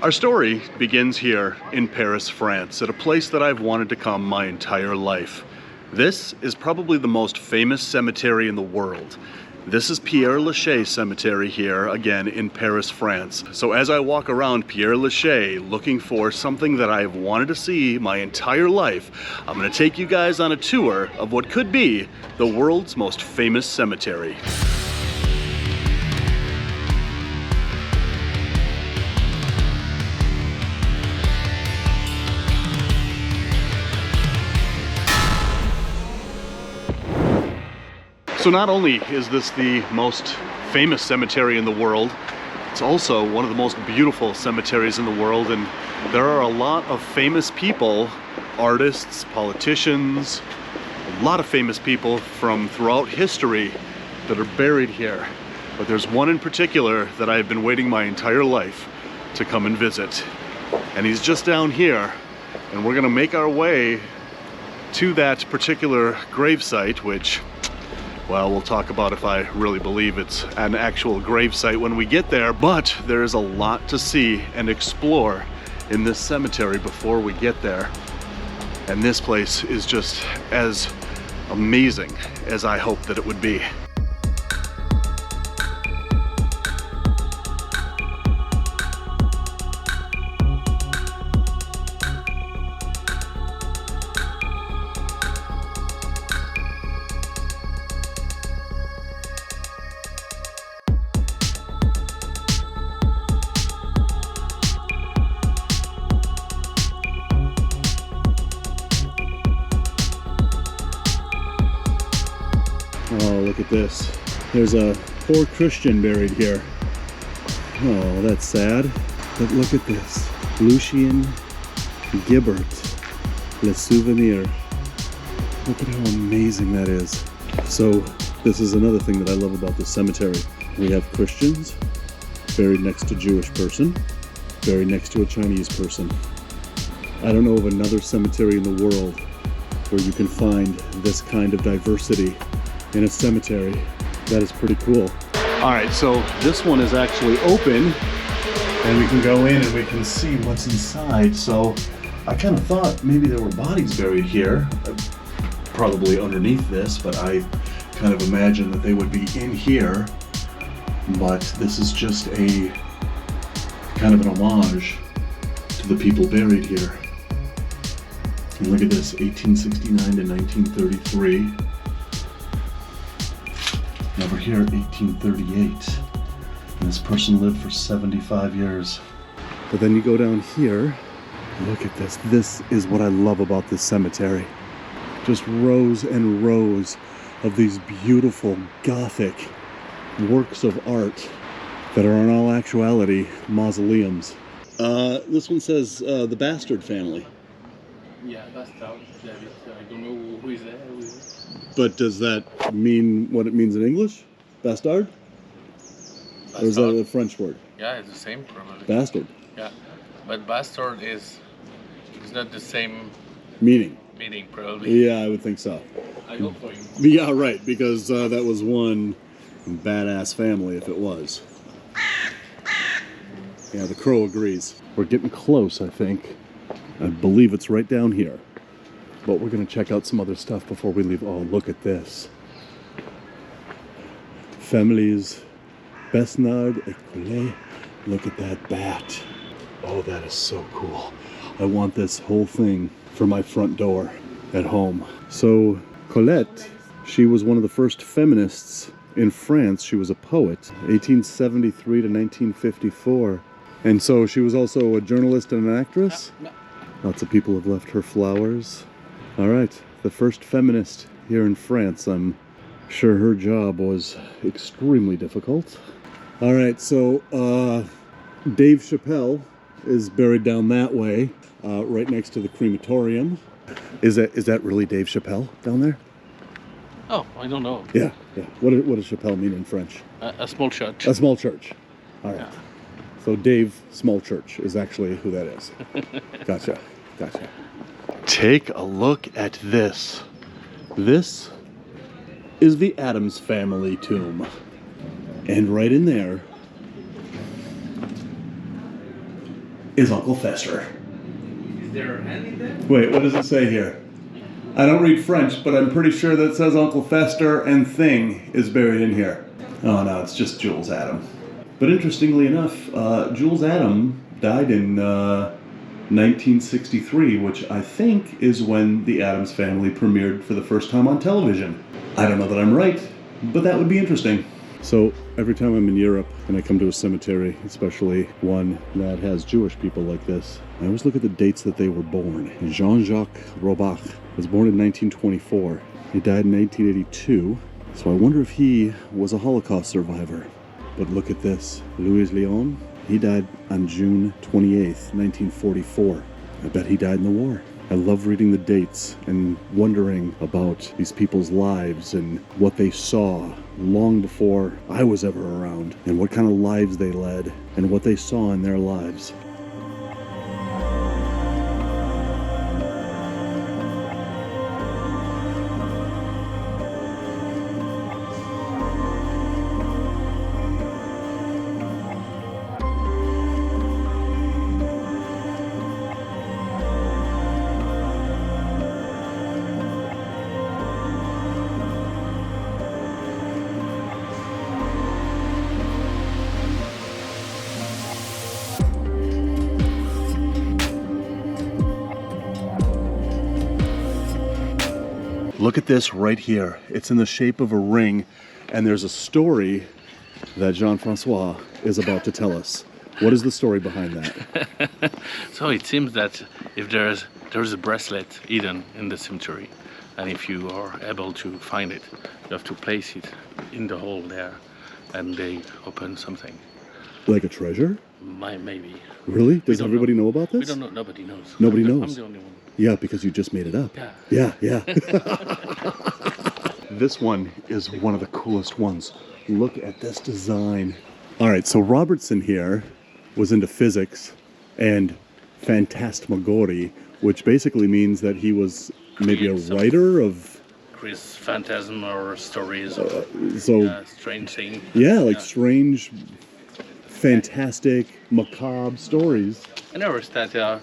Our story begins here in Paris, France, at a place that I've wanted to come my entire life. This is probably the most famous cemetery in the world. This is Père Lachaise Cemetery here, again, in Paris, France. So as I walk around Père Lachaise looking for something that I've wanted to see my entire life, I'm going to take you guys on a tour of what could be the world's most famous cemetery. So not only is this the most famous cemetery in the world, it's also one of the most beautiful cemeteries in the world, and there are a lot of famous people, artists, politicians, a lot of famous people from throughout history that are buried here. But there's one in particular that I've been waiting my entire life to come and visit. And he's just down here, and we're gonna make our way to that particular gravesite, which, well, we'll talk about if I really believe it's an actual gravesite when we get there, but there is a lot to see and explore in this cemetery before we get there. And this place is just as amazing as I hoped that it would be. Oh, look at this. There's a poor Christian buried here. Oh, that's sad. But look at this. Lucien Guibert, Le Souvenir. Look at how amazing that is. So, this is another thing that I love about this cemetery. We have Christians buried next to a Jewish person, buried next to a Chinese person. I don't know of another cemetery in the world where you can find this kind of diversity in a cemetery. That is pretty cool. All right, so this one is actually open and we can go in and we can see what's inside. So I kind of thought maybe there were bodies buried here, probably underneath this, but I kind of imagined that they would be in here. But this is just a kind of an homage to the people buried here. And look at this, 1869 to 1933. Over here, 1838. And this person lived for 75 years. But then you go down here, look at this. This is what I love about this cemetery. Just rows and rows of these beautiful Gothic works of art that are in all actuality mausoleums. This one says the Bastard family. Yeah, Bastard. I don't know who is there. But does that mean what it means in English? Bastard? Bastard. Or is that a French word? Yeah, it's the same probably. Bastard. Yeah, but bastard is not the same Meaning probably. Yeah, I would think so. I hope for you. Yeah, right, because that was one badass family if it was. Yeah, the crow agrees. We're getting close, I think. I believe it's right down here. But we're going to check out some other stuff before we leave. Oh, look at this. Families Bernhardt et Collet. Look at that bat. Oh, that is so cool. I want this whole thing for my front door at home. So Colette, she was one of the first feminists in France. She was a poet, 1873 to 1954. And so she was also a journalist and an actress. Lots of people have left her flowers. All right, the first feminist here in France. I'm sure her job was extremely difficult. All right, so Dave Chappelle is buried does that way, right next to the crematorium. Is that really Dave Chappelle down there? Oh, I don't know. Yeah. What does Chappelle mean in French? A small church. A small church. All right. Yeah. So Dave Small Church is actually who that is. Gotcha. Take a look at this. This is the Addams Family tomb. And right in there is Uncle Fester. Is there any there? Wait, what does it say here? I don't read French, but I'm pretty sure that says Uncle Fester and Thing is buried in here. Oh no, it's just Jules Adam. But interestingly enough, Jules Adam died in 1963, which I think is when The Addams Family premiered for the first time on television. I don't know that I'm right, but that would be interesting. So every time I'm in Europe and I come to a cemetery, especially one that has Jewish people like this, I always look at the dates that they were born. Jean-Jacques Robach was born in 1924. He died in 1982, so I wonder if he was a Holocaust survivor. But look at this. Louis Léon, he died on June 28th, 1944. I bet he died in the war. I love reading the dates and wondering about these people's lives and what they saw long before I was ever around, and what kind of lives they led and what they saw in their lives. Look at this right here. It's in the shape of a ring, and there's a story that Jean-Francois is about to tell us. What is the story behind that? So it seems that if there's a bracelet hidden in the cemetery, and if you are able to find it, you have to place it in the hole there, and they open something. Like a treasure? Maybe. Really? Does everybody know about this? We don't know. Nobody knows. Nobody knows. I'm the only one. Yeah, because you just made it up. Yeah. Yeah. This one is one of the coolest ones. Look at this design. All right, so Robertson here was into physics and phantasmagory, which basically means that he was maybe a writer of Chris phantasm or stories or strange thing. Yeah, like strange, fantastic, macabre stories. I never started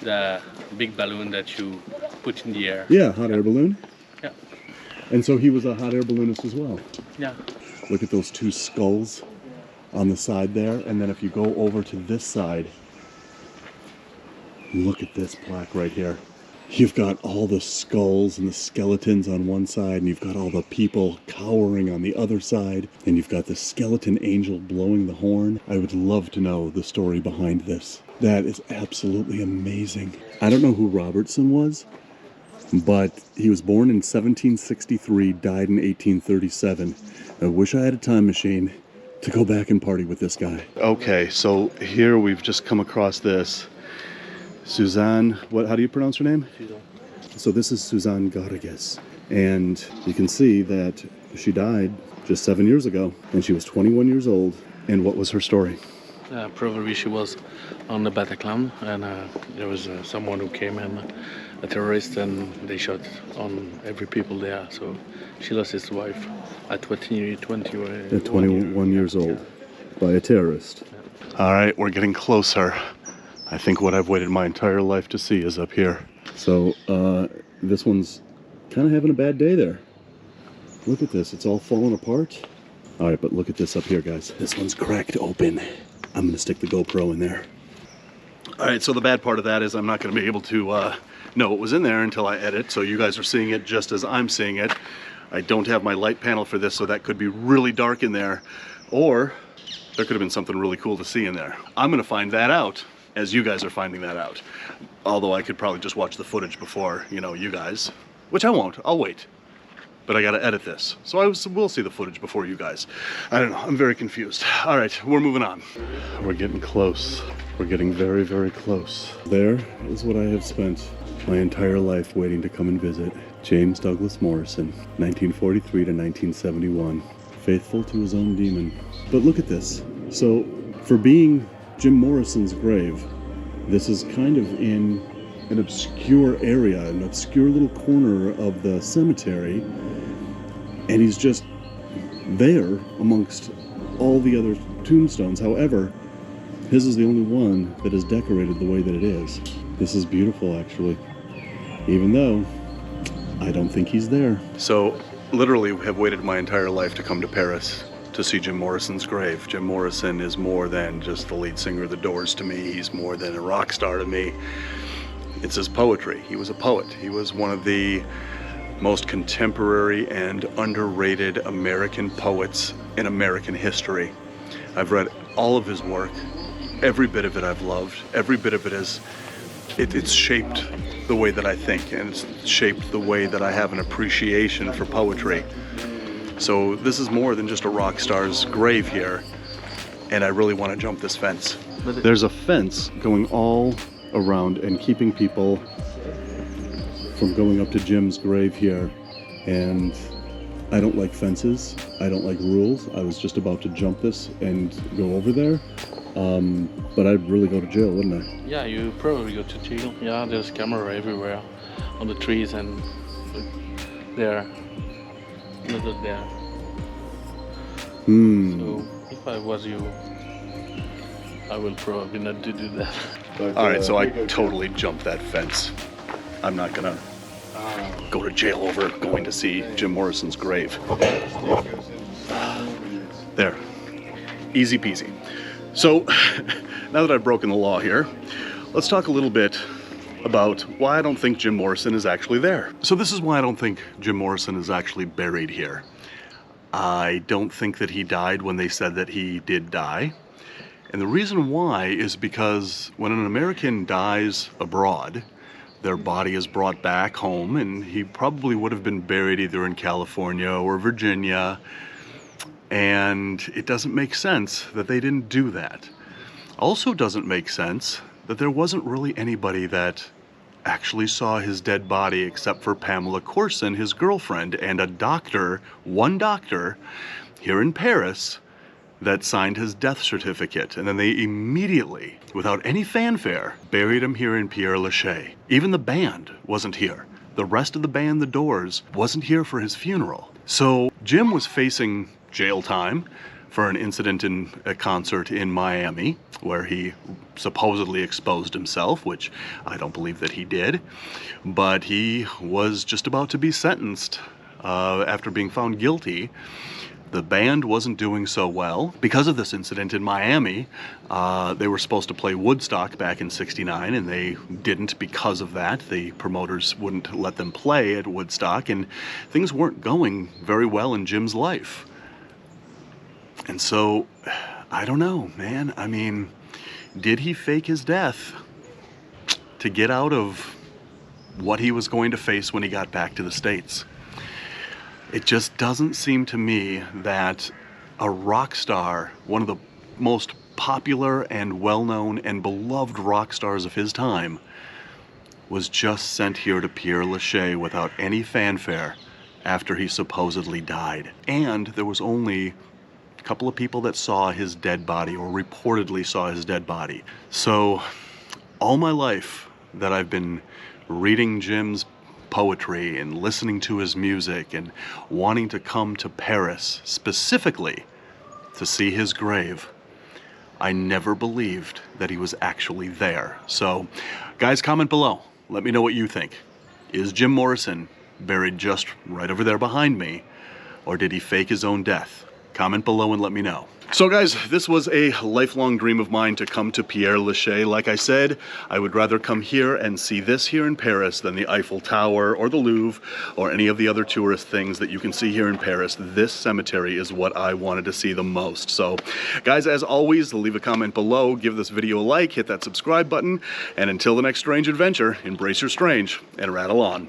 the big balloon that you put in the air. Yeah, hot air balloon. Yeah. And so he was a hot air balloonist as well. Yeah. Look at those two skulls on the side there, and then if you go over to this side, look at this plaque right here. You've got all the skulls and the skeletons on one side, and you've got all the people cowering on the other side, and you've got the skeleton angel blowing the horn. I would love to know the story behind this. That is absolutely amazing. I don't know who Robertson was, but he was born in 1763, died in 1837. I wish I had a time machine to go back and party with this guy. Okay, so here we've just come across this. Suzanne, how do you pronounce her name? Suzanne. So this is Suzanne Garrigus, and you can see that she died just 7 years ago, and she was 21 years old. And what was her story? Probably she was on the Bataclan, and there was someone who came in, a terrorist, and they shot on every people there. So she lost his wife at 21 years old by a terrorist. Yeah. All right, we're getting closer. I think what I've waited my entire life to see is up here. So this one's kind of having a bad day there. Look at this, it's all falling apart. All right, but look at this up here, guys. This one's cracked open. I'm gonna stick the GoPro in there. All right, so the bad part of that is I'm not gonna be able to know what was in there until I edit, so you guys are seeing it just as I'm seeing it. I don't have my light panel for this, so that could be really dark in there, or there could have been something really cool to see in there. I'm gonna find that out as you guys are finding that out. Although I could probably just watch the footage before, you guys, which I won't, I'll wait. But I gotta edit this, so we'll see the footage before you guys. I don't know, I'm very confused. All right, we're moving on. We're getting close. We're getting very, very close. There is what I have spent my entire life waiting to come and visit. James Douglas Morrison, 1943 to 1971. Faithful to his own demon. But look at this. So, for being Jim Morrison's grave, this is kind of in an obscure area, an obscure little corner of the cemetery, and he's just there amongst all the other tombstones. However, His is the only one that is decorated the way that it is. This is beautiful, actually. Even though I don't think he's there. So, literally have waited my entire life to come to Paris to see Jim Morrison's grave. Jim Morrison is more than just the lead singer of the Doors to me. He's more than a rock star to me. It's his poetry. He was a poet. He was one of the most contemporary and underrated American poets in American history. I've read all of his work. Every bit of it I've loved. Every bit of it it's shaped the way that I think, and it's shaped the way that I have an appreciation for poetry. So this is more than just a rock star's grave here, and I really want to jump this fence. There's a fence going all around and keeping people from going up to Jim's grave here, and I don't like fences. I don't like rules. I was just about to jump this and go over there, but I'd really go to jail, wouldn't I? Yeah, you probably go to jail. Yeah, there's camera everywhere on the trees and there. Another there. So if I was you, I will probably not do that. But, all right, so I totally jumped that fence. I'm not gonna go to jail over going to see Jim Morrison's grave. There, easy peasy. So now that I've broken the law here, let's talk a little bit about why I don't think Jim Morrison is actually there. So this is why I don't think Jim Morrison is actually buried here. I don't think that he died when they said that he did die. And the reason why is because when an American dies abroad, their body is brought back home, and he probably would have been buried either in California or Virginia. And it doesn't make sense that they didn't do that. Also doesn't make sense that there wasn't really anybody that actually saw his dead body except for Pamela Courson, his girlfriend, and a doctor, one doctor, here in Paris that signed his death certificate. And then they immediately, without any fanfare, buried him here in Père Lachaise. Even the band wasn't here. The rest of the band, the Doors, wasn't here for his funeral. So Jim was facing jail time for an incident in a concert in Miami where he supposedly exposed himself, which I don't believe that he did. But he was just about to be sentenced after being found guilty. The band wasn't doing so well. Because of this incident in Miami, they were supposed to play Woodstock back in '69, and they didn't because of that. The promoters wouldn't let them play at Woodstock, and things weren't going very well in Jim's life. And so, I don't know, man. I mean, did he fake his death to get out of what he was going to face when he got back to the States? It just doesn't seem to me that a rock star, one of the most popular and well-known and beloved rock stars of his time, was just sent here to Père Lachaise without any fanfare after he supposedly died. And there was only a couple of people that saw his dead body, or reportedly saw his dead body. So all my life that I've been reading Jim's poetry and listening to his music and wanting to come to Paris specifically to see his grave, I never believed that he was actually there. So guys, comment below. Let me know what you think. Is Jim Morrison buried just right over there behind me, or did he fake his own death? Comment below and let me know. So guys, this was a lifelong dream of mine to come to Père Lachaise. Like I said, I would rather come here and see this here in Paris than the Eiffel Tower or the Louvre or any of the other tourist things that you can see here in Paris. This cemetery is what I wanted to see the most. So guys, as always, leave a comment below, give this video a like, hit that subscribe button, and until the next strange adventure, embrace your strange and rattle on.